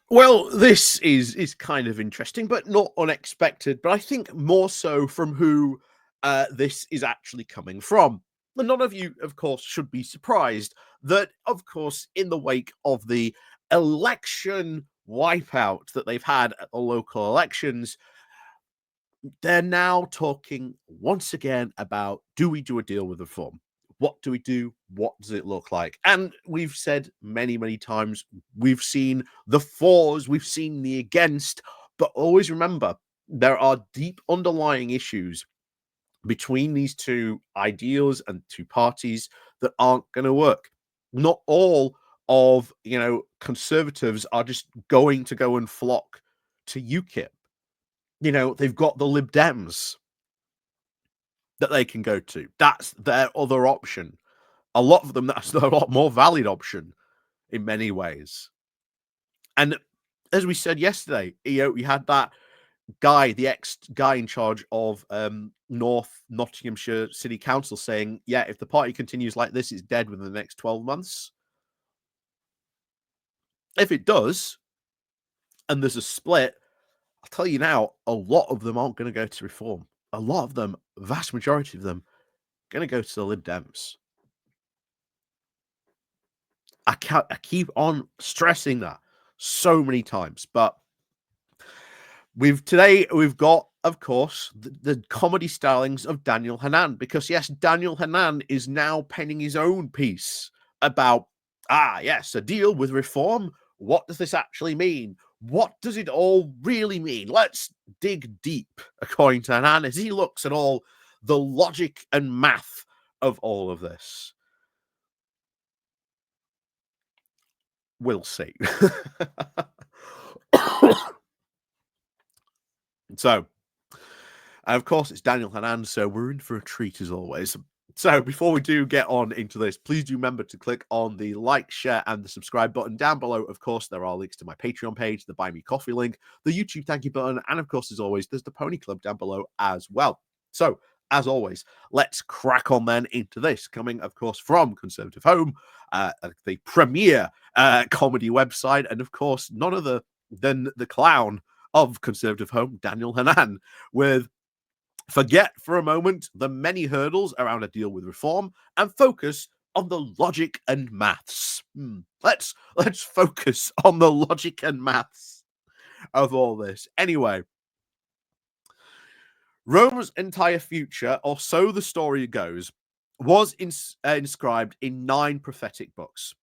Well, this is kind of interesting, but not unexpected. But I think more so from who this is actually coming from. And none of you, of course, should be surprised that, of course, in the wake of the election wipeout that they've had at the local elections, they're now talking once again about, do we do a deal with reform? What do we do? What does it look like? And we've said many, many times, we've seen the fors, we've seen the against, but always remember there are deep underlying issues between these two ideals and two parties that aren't going to work. Not all of conservatives are just going to go and flock to UKIP. They've got the Lib Dems that they can go to. That's their other option. A lot of them, that's a lot more valid option in many ways. And as we said yesterday, we had that guy, the ex-guy in charge of North Nottinghamshire City Council saying, yeah, if the party continues like this, it's dead within the next 12 months. If it does, and there's a split, I'll tell you now, a lot of them aren't going to go to reform. A lot of them, vast majority of them, going to go to the Lib Dems. I keep on stressing that so many times, but we've got, of course, the comedy stylings of Daniel Hannan, because yes, Daniel Hannan is now penning his own piece about, yes, a deal with reform. What does this actually mean? What does it all really mean? Let's dig deep, according to Hannan, as he looks at all the logic and math of all of this. We'll see. So, of course, it's Daniel Hannan, so we're in for a treat as always. So, before we do get on into this, please do remember to click on the like, share, and the subscribe button down below. Of course, there are links to my Patreon page, the Buy Me Coffee link, the YouTube thank you button, and of course, as always, there's the Pony Club down below as well. So, as always, let's crack on then into this. Coming, of course, from Conservative Home, the premier comedy website, and of course, none other than the clown of Conservative Home, Daniel Hannan, with forget for a moment the many hurdles around a deal with reform and focus on the logic and maths. Let's focus on the logic and maths of all this. Anyway, Rome's entire future, or so the story goes, was inscribed in 9 prophetic books.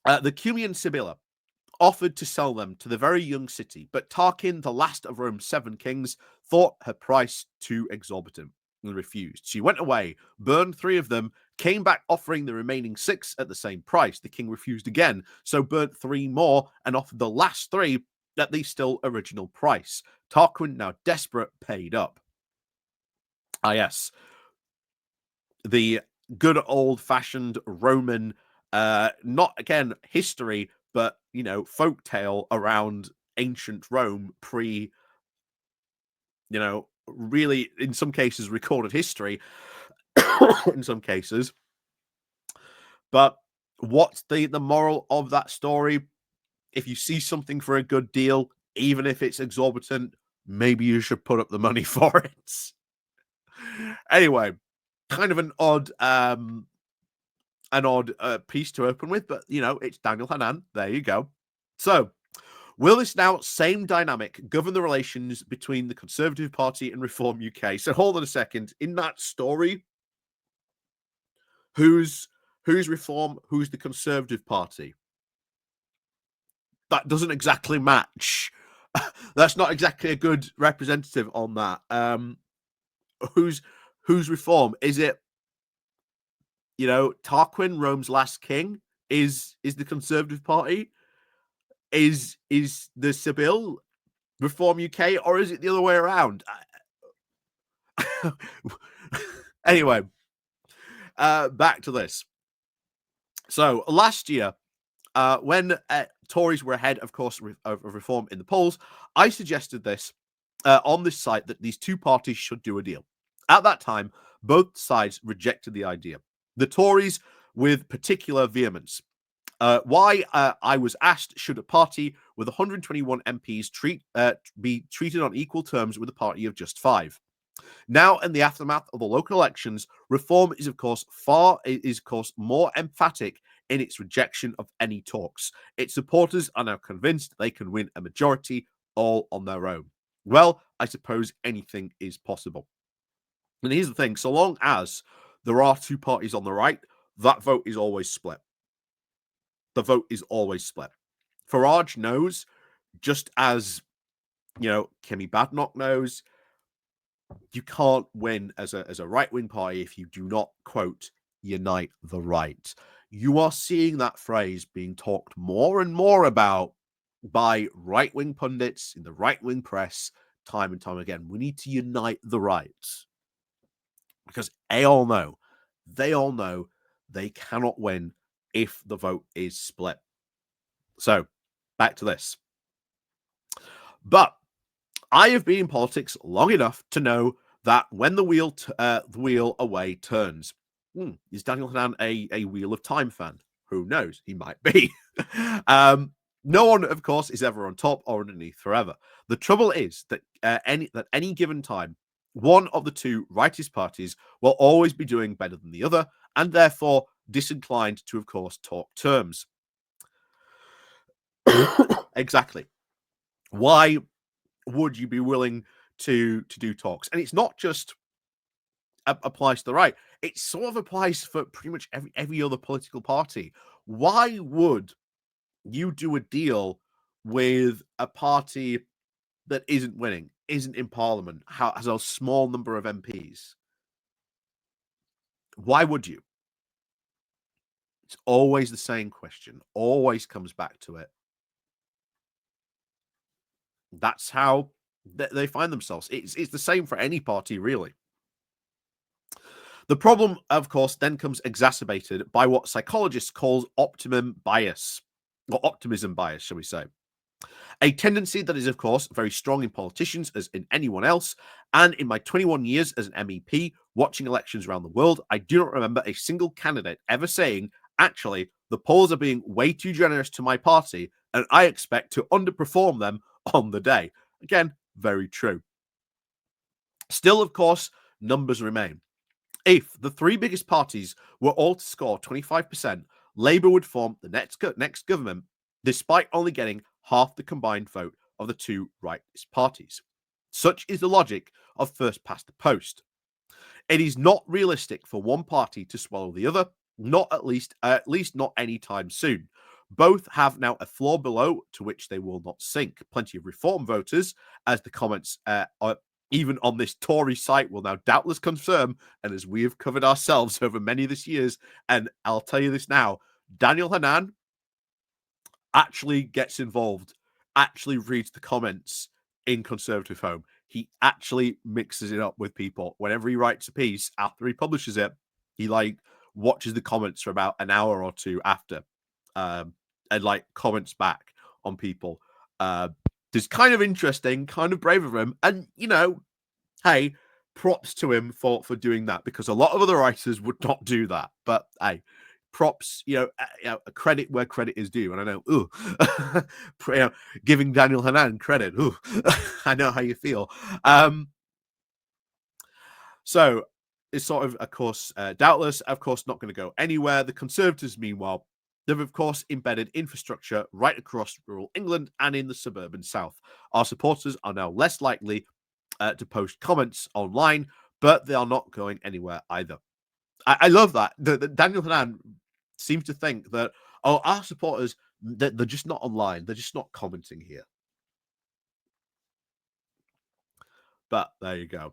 The Cumean Sibylla offered to sell them to the very young city, but Tarquin, the last of Rome's 7 kings, thought her price too exorbitant and refused. She went away, burned 3 of them, came back offering the remaining 6 at the same price. The king refused again, so burnt 3 more and offered the last 3 at the still original price. Tarquin, now desperate, paid up. Yes, the good old-fashioned Roman, not again history, but folk tale around ancient Rome pre, really in some cases recorded history, in some cases. But what's the moral of that story? If you see something for a good deal, even if it's exorbitant, maybe you should put up the money for it. Anyway, kind of an odd piece to open with, but it's Daniel Hannan. There you go. So, will this now same dynamic govern the relations between the Conservative Party and Reform UK? So hold on a second. In that story, who's Reform, who's the Conservative Party? That doesn't exactly match. That's not exactly a good representative on that. Who's Reform? Is it Tarquin, Rome's last king, is the Conservative Party? Is the Sibyl Reform UK, or is it the other way around? Anyway, back to this. So last year, when Tories were ahead, of course, of Reform in the polls, I suggested this on this site that these two parties should do a deal. At that time, both sides rejected the idea. The Tories with particular vehemence. Why I was asked, should a party with 121 MPs be treated on equal terms with a party of just 5? Now, in the aftermath of the local elections, Reform is, of course, more emphatic in its rejection of any talks. Its supporters are now convinced they can win a majority all on their own. Well, I suppose anything is possible. And here's the thing: so long as there are two parties on the right, that vote is always split. The vote is always split. Farage knows, just as Kemi Badenoch knows, you can't win as a right-wing party if you do not, quote, unite the right. You are seeing that phrase being talked more and more about by right-wing pundits in the right-wing press time and time again. We need to unite the right. Because they all know they cannot win if the vote is split. So, back to this. But I have been in politics long enough to know that when the wheel away turns. Is Daniel Hannan a Wheel of Time fan? Who knows? He might be. No one, of course, is ever on top or underneath forever. The trouble is that any given time, one of the two rightist parties will always be doing better than the other, and therefore disinclined to, of course, talk terms. Exactly. Why would you be willing to do talks? And it's not just applies to the right. It sort of applies for pretty much every other political party. Why would you do a deal with a party that isn't winning, isn't in parliament, has a small number of MPs? Why would you? It's always the same question, always comes back to it. That's how they find themselves. It's the same for any party, really. The problem, of course, then comes exacerbated by what psychologists call optimum bias, or optimism bias, shall we say. A tendency that is, of course, very strong in politicians as in anyone else. And in my 21 years as an MEP watching elections around the world, I do not remember a single candidate ever saying, actually, the polls are being way too generous to my party, and I expect to underperform them on the day. Again, very true. Still, of course, numbers remain. If the three biggest parties were all to score 25%, Labour would form the next government, despite only getting half the combined vote of the two rightist parties. Such is the logic of first past the post. It is not realistic for one party to swallow the other, not at least not anytime soon. Both have now a floor below to which they will not sink. Plenty of Reform voters, as the comments even on this Tory site will now doubtless confirm, and as we have covered ourselves over many this years, and I'll tell you this now, Daniel Hannan actually gets involved, actually reads the comments in Conservative Home. He actually mixes it up with people. Whenever he writes a piece, after he publishes it, he watches the comments for about an hour or two after, and comments back on people. It's kind of interesting, kind of brave of him, and hey, props to him for doing that, because a lot of other writers would not do that. But hey, props, credit where credit is due. And I know, giving Daniel Hannan credit, I know how you feel. So it's sort of course, doubtless, of course, not going to go anywhere. The Conservatives, meanwhile, they've, of course, embedded infrastructure right across rural England and in the suburban south. Our supporters are now less likely to post comments online, but they are not going anywhere either. I love that. Daniel Hannan seems to think that, our supporters, they're just not online. They're just not commenting here. But there you go.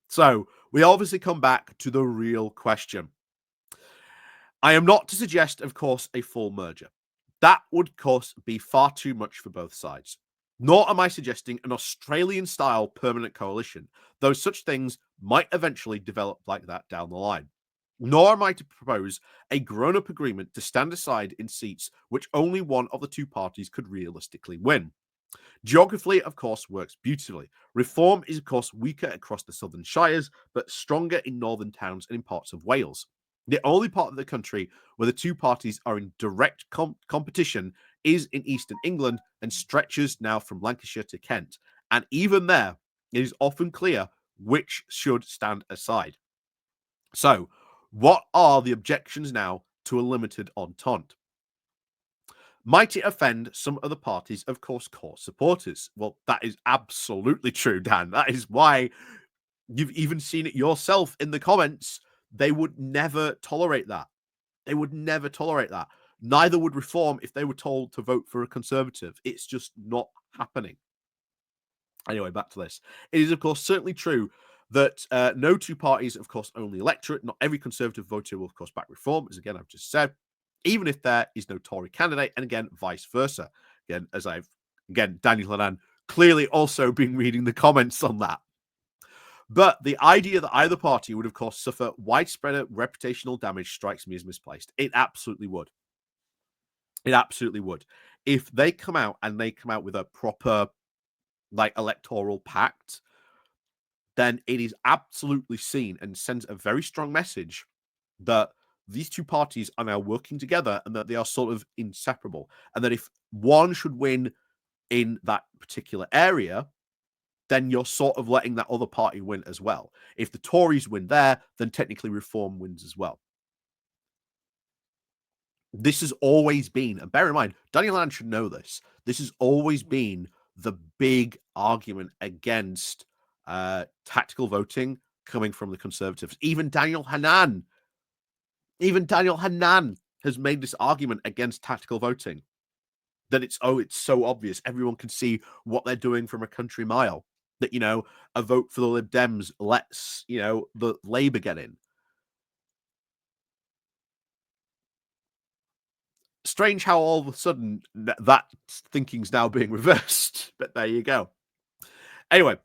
So we obviously come back to the real question. I am not to suggest, of course, a full merger. That would, of course, be far too much for both sides. Nor am I suggesting an Australian-style permanent coalition, though such things might eventually develop like that down the line. Nor am I to propose a grown-up agreement to stand aside in seats which only one of the two parties could realistically win. Geography, of course, works beautifully. Reform is, of course, weaker across the southern shires, but stronger in northern towns and in parts of Wales. The only part of the country where the two parties are in direct competition is in eastern England and stretches now from Lancashire to Kent. And even there, it is often clear which should stand aside. So, what are the objections now to a limited entente? Might it offend some of the party's, of course, core supporters? Well, that is absolutely true, Dan. That is why you've even seen it yourself in the comments. They would never tolerate that. They would never tolerate that. Neither would Reform if they were told to vote for a Conservative. It's just not happening. Anyway, back to this. It is, of course, certainly true that no two parties, of course, own the electorate. Not every Conservative voter will, of course, back Reform, as again I've just said, even if there is no Tory candidate, and again, vice versa. Again, Daniel Hannan clearly also been reading the comments on that. But the idea that either party would, of course, suffer widespread reputational damage strikes me as misplaced. It absolutely would. It absolutely would. If they come out with a proper, like, electoral pact, then it is absolutely seen and sends a very strong message that these two parties are now working together and that they are sort of inseparable. And that if one should win in that particular area, then you're sort of letting that other party win as well. If the Tories win there, then technically Reform wins as well. This has always been, and bear in mind, Daniel Hannan should know this. This has always been the big argument against tactical voting coming from the Conservatives. Even Daniel Hannan has made this argument against tactical voting. That it's so obvious. Everyone can see what they're doing from a country mile. That, a vote for the Lib Dems lets, the Labour get in. Strange how all of a sudden that thinking's now being reversed, but there you go. Anyway,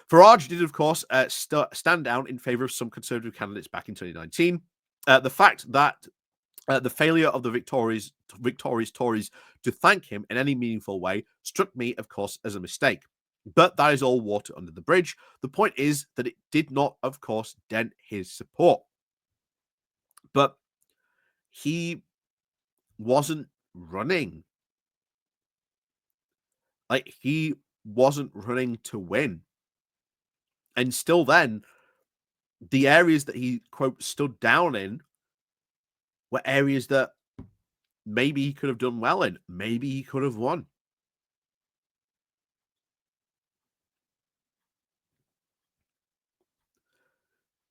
Farage did, of course, stand down in favour of some Conservative candidates back in 2019. The fact that the failure of the victorious Tories to thank him in any meaningful way struck me, of course, as a mistake. But that is all water under the bridge. The point is that it did not, of course, dent his support. But he wasn't running. Like, he wasn't running to win. And still then, the areas that he, quote, stood down in were areas that maybe he could have done well in. Maybe he could have won.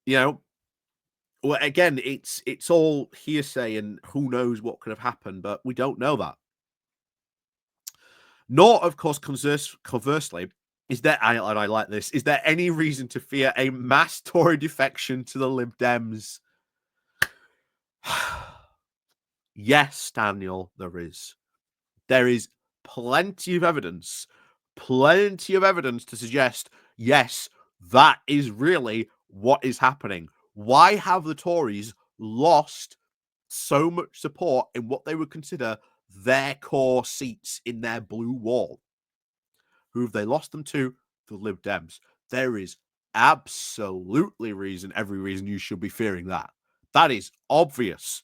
Well, again, it's all hearsay and who knows what could have happened, but we don't know that. Nor, of course, conversely, is there, and I like this, is there any reason to fear a mass Tory defection to the Lib Dems? Yes, Daniel, there is. There is plenty of evidence to suggest, yes, that is really what is happening. Why have the Tories lost so much support in what they would consider their core seats in their blue wall? Who have they lost them to? The Lib Dems. There is absolutely every reason you should be fearing that. That is obvious.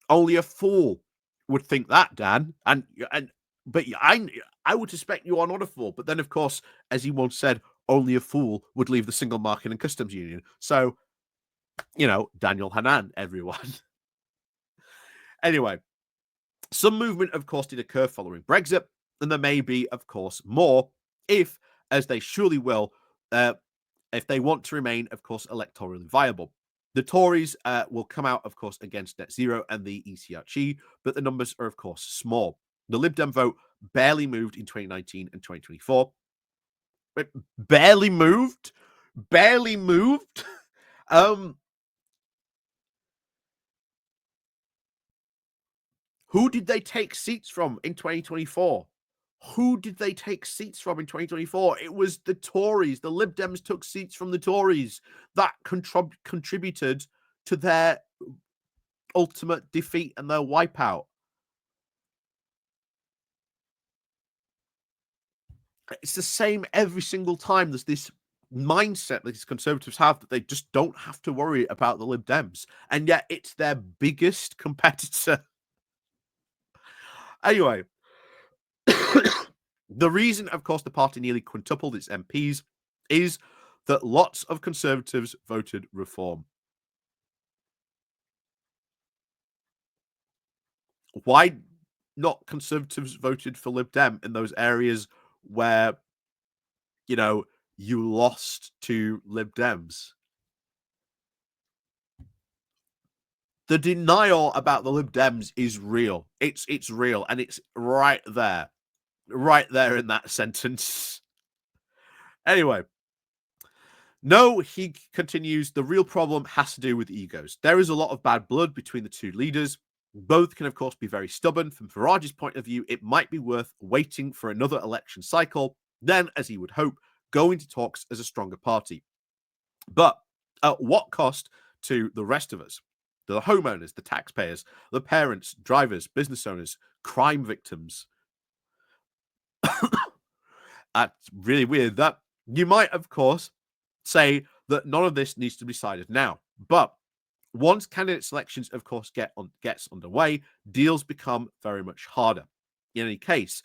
Only a fool would think that, Dan. But I would suspect you are not a fool. But then, of course, as he once said, only a fool would leave the single market and customs union. So, Daniel Hannan, everyone. Anyway, some movement, of course, did occur following Brexit, and there may be, of course, more if, as they surely will, if they want to remain, of course, electorally viable. The Tories will come out, of course, against net zero and the ECRG, but the numbers are, of course, small. The Lib Dem vote barely moved in 2019 and 2024. But barely moved? Barely moved? Who did they take seats from in 2024? Who did they take seats from in 2024? It was the Tories. The Lib Dems took seats from the Tories. That contributed to their ultimate defeat and their wipeout. It's the same every single time there's this mindset these Conservatives have that they just don't have to worry about the Lib Dems, and yet it's their biggest competitor. Anyway, the reason, of course, the party nearly quintupled its MPs is that lots of Conservatives voted Reform. Why not Conservatives voted for Lib Dem in those areas where, you know, you lost to Lib Dems? The denial about the Lib Dems is real. It's real, and it's right there in that sentence. Anyway, no, he continues, the real problem has to do with egos. There is a lot of bad blood between the two leaders. Both can, of course, be very stubborn. From Farage's point of view, it might be worth waiting for another election cycle, then, as he would hope, go into talks as a stronger party. But at what cost to the rest of us? The homeowners, the taxpayers, the parents, drivers, business owners, crime victims. That's really weird. That you might, of course, say that none of this needs to be decided now. But once candidate selections, of course, gets underway, deals become very much harder. In any case,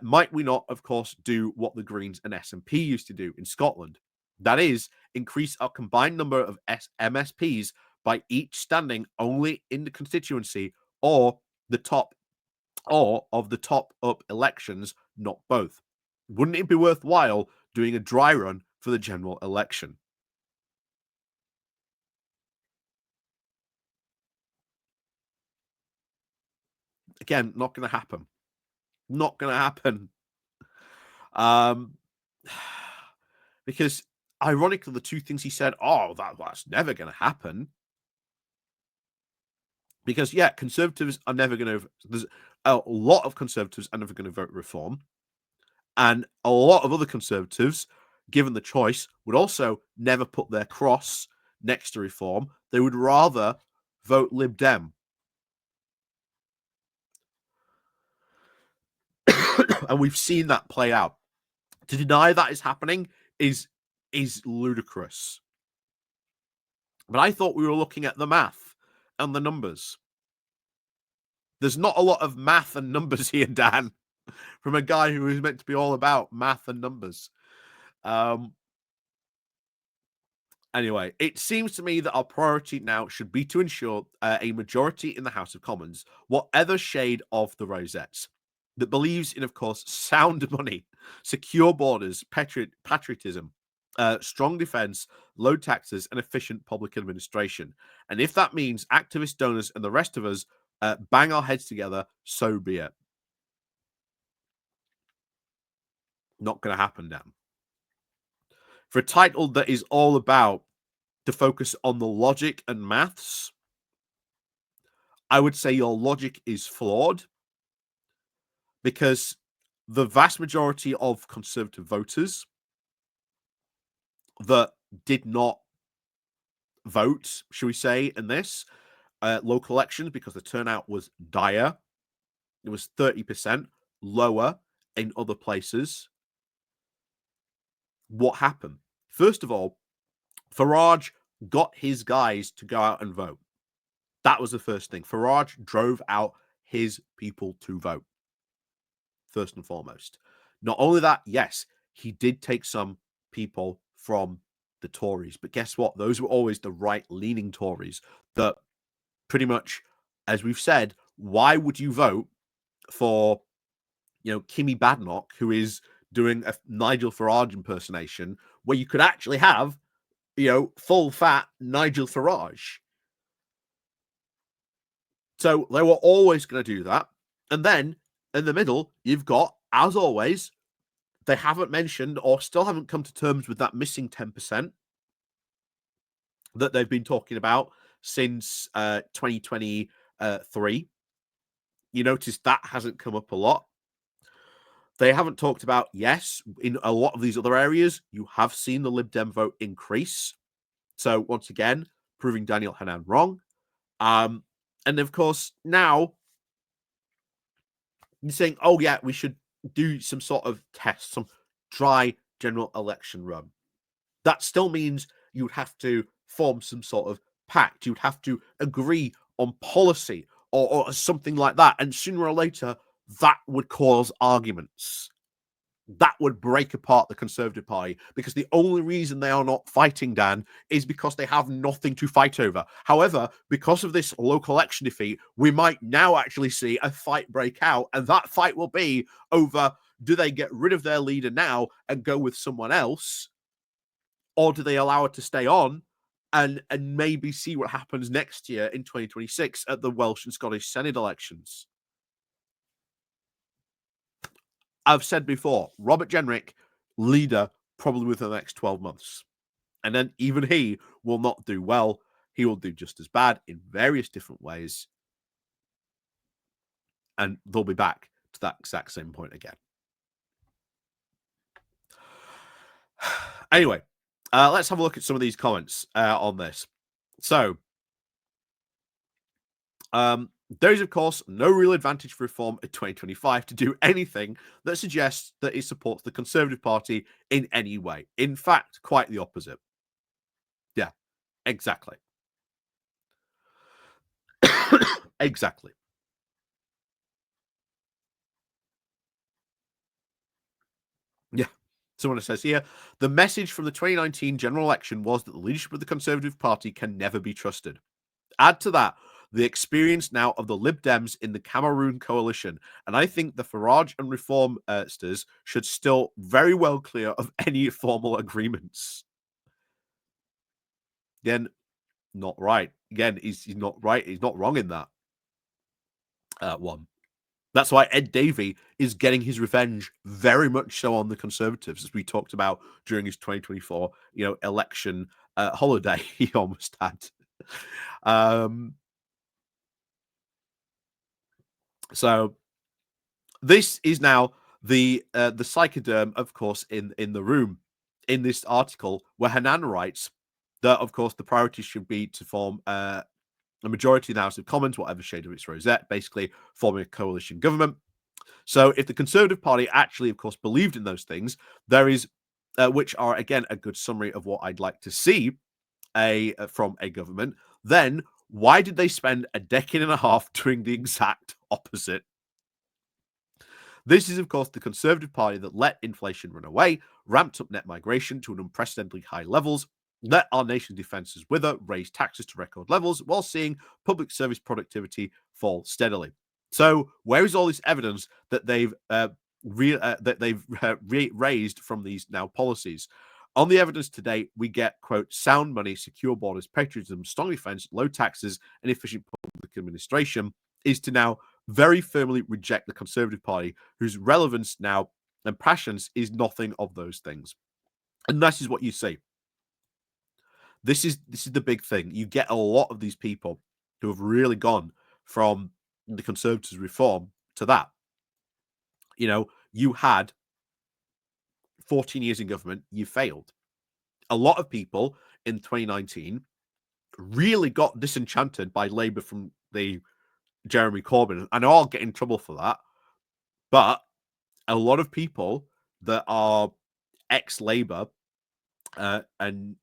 might we not, of course, do what the Greens and SNP used to do in Scotland? That is, increase our combined number of MSPs by each standing only in the constituency or the top or of the top up elections, not both. Wouldn't it be worthwhile doing a dry run for the general election? Again, not going to happen. Not going to happen. Um, because ironically, the two things he said, oh, that's never going to happen. Because yeah, Conservatives are never going to. There's a lot of Conservatives are never going to vote Reform, and a lot of other Conservatives, given the choice, would also never put their cross next to Reform. They would rather vote Lib Dem. And we've seen that play out. To deny that is happening is ludicrous. But I thought we were looking at the math and the numbers. There's not a lot of math and numbers here, Dan, from a guy who is meant to be all about math and numbers. Anyway, it seems to me that our priority now should be to ensure a majority in the House of Commons, whatever shade of the rosettes, that believes in, of course, sound money, secure borders, patriotism, strong defense, low taxes, and efficient public administration. And if that means activist donors and the rest of us bang our heads together, so be it. Not going to happen, Dan. For a title that is all about to focus on the logic and maths, I would say your logic is flawed because the vast majority of Conservative voters that did not vote, shall we say, in this local elections because the turnout was dire. It was 30% lower in other places. What happened? First of all, Farage got his guys to go out and vote. That was the first thing. Farage drove out his people to vote, first and foremost. Not only that, yes, he did take some people from the Tories, but guess what? Those were always the right-leaning Tories that pretty much, as we've said, why would you vote for, Kimmy Badenoch, who is doing a Nigel Farage impersonation, where you could actually have, full-fat Nigel Farage? So they were always going to do that. And then in the middle, you've got, as always, they haven't mentioned or still haven't come to terms with that missing 10% that they've been talking about since 2023. You notice that hasn't come up a lot. They haven't talked about, yes, in a lot of these other areas, you have seen the Lib Dem vote increase. So once again, proving Daniel Hannan wrong. And of course, now you're saying, oh, yeah, we should do some sort of test, some dry general election run. That still means you'd have to form some sort of pact. You'd have to agree on policy or something like that. And sooner or later, that would cause arguments. That would break apart the Conservative Party, because the only reason they are not fighting, Dan, is because they have nothing to fight over. However, because of this local election defeat, we might now actually see a fight break out, and that fight will be over, do they get rid of their leader now and go with someone else, or do they allow it to stay on and maybe see what happens next year in 2026 at the Welsh and Scottish Senate elections? I've said before, Robert Jenrick, leader probably within the next 12 months. And then even he will not do well. He will do just as bad in various different ways. And they'll be back to that exact same point again. Anyway, let's have a look at some of these comments on this. So, there is, of course, no real advantage for reform in 2025 to do anything that suggests that it supports the Conservative Party in any way. In fact, quite the opposite. Yeah, exactly. Exactly. Yeah. Someone says here, the message from the 2019 general election was that the leadership of the Conservative Party can never be trusted. Add to that the experience now of the Lib Dems in the Cameroon coalition, and I think the Farage and Reformsters should still very well clear of any formal agreements. Again, not right. Again, he's not right. He's not wrong in that one. That's why Ed Davey is getting his revenge very much so on the Conservatives, as we talked about during his 2024, election holiday he almost had. So this is now the psychoderm, of course, in the room in this article where Hannan writes that, of course, the priority should be to form a majority in the House of Commons, whatever shade of its rosette, basically forming a coalition government. So if the Conservative Party actually, of course, believed in those things, there is, which are, again, a good summary of what I'd like to see from a government, then why did they spend a decade and a half doing the exact opposite? This is, of course, the Conservative Party that let inflation run away, ramped up net migration to an unprecedentedly high levels, let our nation's defences wither, raised taxes to record levels, while seeing public service productivity fall steadily. So, where is all this evidence that they've raised from these now policies? On the evidence today, we get, quote, sound money, secure borders, patriotism, strong defence, low taxes, and efficient public administration, is to now very firmly reject the Conservative Party, whose relevance now and passions is nothing of those things. And this is what you see. This is the big thing. You get a lot of these people who have really gone from the Conservatives' reform to that. You had 14 years in government, you failed. A lot of people in 2019 really got disenchanted by Labour from the Jeremy Corbyn. I know I'll get in trouble for that, but a lot of people that are ex-Labour and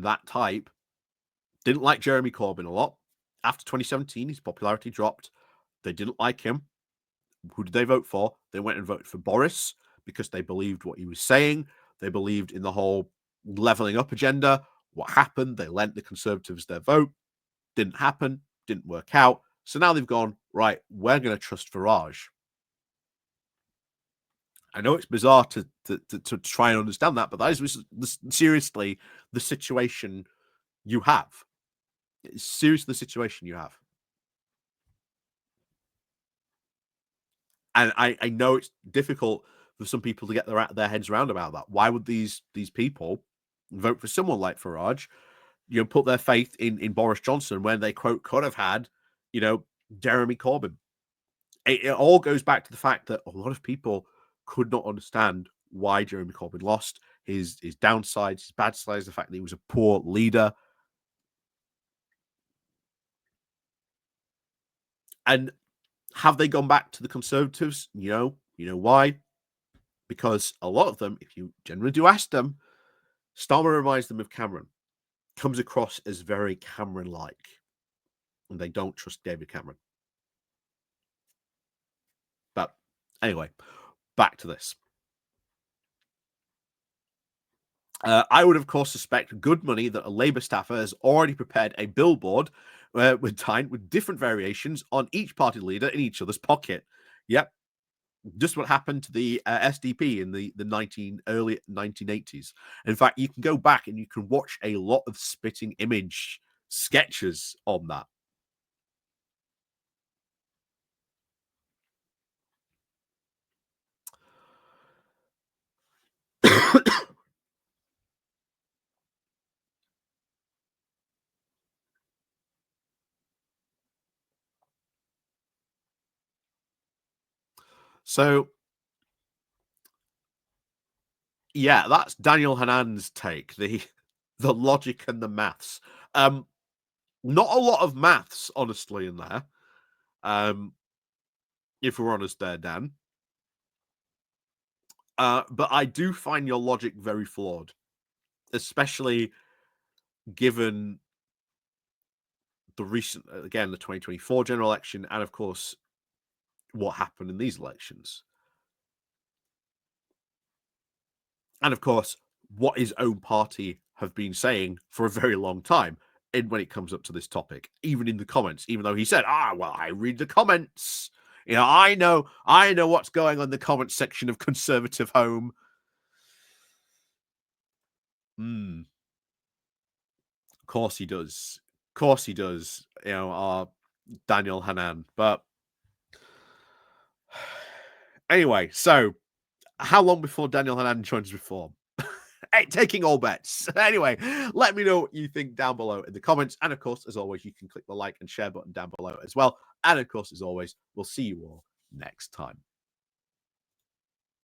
that type didn't like Jeremy Corbyn a lot. After 2017, his popularity dropped. They didn't like him. Who did they vote for? They went and voted for Boris because they believed what he was saying. They believed in the whole levelling up agenda. What happened? They lent the Conservatives their vote. Didn't happen. Didn't work out. So now they've gone, right, we're going to trust Farage. I know it's bizarre to try and understand that, but that is seriously the situation you have. It's seriously the situation you have. And I know it's difficult for some people to get their heads around about that. Why would these people vote for someone like Farage, put their faith in Boris Johnson when they, quote, could have had, Jeremy Corbyn? It all goes back to the fact that a lot of people could not understand why Jeremy Corbyn lost, his downsides, his bad sides, the fact that he was a poor leader. And have they gone back to the Conservatives? You know why? Because a lot of them, if you generally do ask them, Starmer reminds them of Cameron, comes across as very Cameron-like, and they don't trust David Cameron. But anyway, back to this. I would, of course, suspect good money that a Labour staffer has already prepared a billboard with different variations on each party leader in each other's pocket. Yep, just what happened to the SDP in the early 1980s. In fact, you can go back and you can watch a lot of spitting image sketches on that. So, yeah, that's Daniel Hannan's take, the logic and the maths. Not a lot of maths, honestly, in there. If we're honest there, Dan. But I do find your logic very flawed, especially given the recent, again, the 2024 general election, and of course, what happened in these elections. And of course, what his own party have been saying for a very long time when it comes up to this topic, even in the comments, even though he said, well, I read the comments. You know, I know what's going on in the comment section of Conservative Home. Of course he does. Of course he does. You know, our Daniel Hannan. But anyway, so how long before Daniel Hannan joins Reform? Hey, taking all bets. Anyway, let me know what you think down below in the comments. And of course, as always, you can click the like and share button down below as well. And of course, as always, we'll see you all next time.